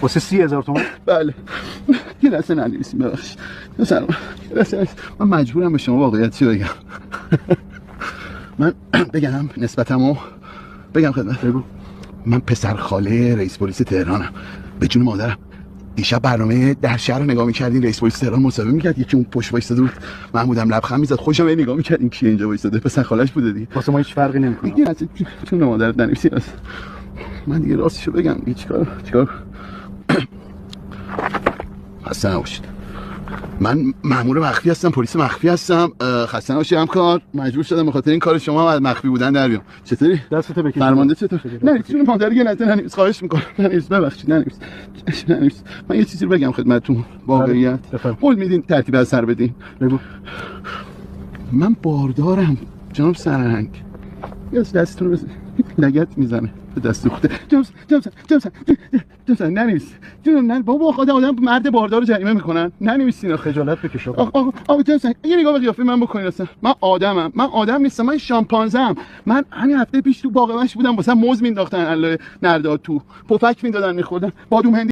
واسه 30,000 تومان؟ بله. یه لحظه ننویسیم ببخشید. مثلا من مجبورم به شما واقعیت چی بگم. من بگم نسبتمو بگم خدمت. بگو. من پسر خاله رئیس پلیس تهرانم. به جون مادرم دیشب برنامه در شهر رو نگاه می‌کردین، رئیس پلیس تهران مصاحبه می‌کرد، یکی اون پشت وایساده بود، من بودم لبخند می‌زد، خوشم نگاه می‌کرد این کی اینجا وایساده، پسر خالش بوده دیگه. واسه ما هیچ فرقی نمی‌کنه. دیگه از چون مادر ننویسی است. من دیگه راستشو بگم دیگه چیکار خسته نباشید. من مأمور مخفی هستم، پلیس مخفی هستم. خسته نباشید همکار، مجبور شدم به خاطر این کار شما از مخفی بودن در بیام. چطوری؟ دستتو بکش. فرمانده چطور؟ نه چون مادر یه ننویس، خواهش می‌کنم ننویس، ببخشید ننویس. من یه چیزی رو بگم خدمتتون، واقعیت. قول میدین ترتیب از سر بدین؟ بگو. من باردارم جناب سرهنگ. یا دستتون رو لگت میزنه به دست دوخته. جناب ننویس. جناب بابا خدا آدم مرد باردار رو جریمه میکنن. ننویسین. خجالت بکش آقا جناب یه نگاه به قیافه من بکنید اصلا. من آدم نیستم، من شامپانزم. من همین هفته پیش تو باغ وحش بودم، واسه موز مینداختن الا نرداد تو. پفک میدادن میخوردن. بادوم هندی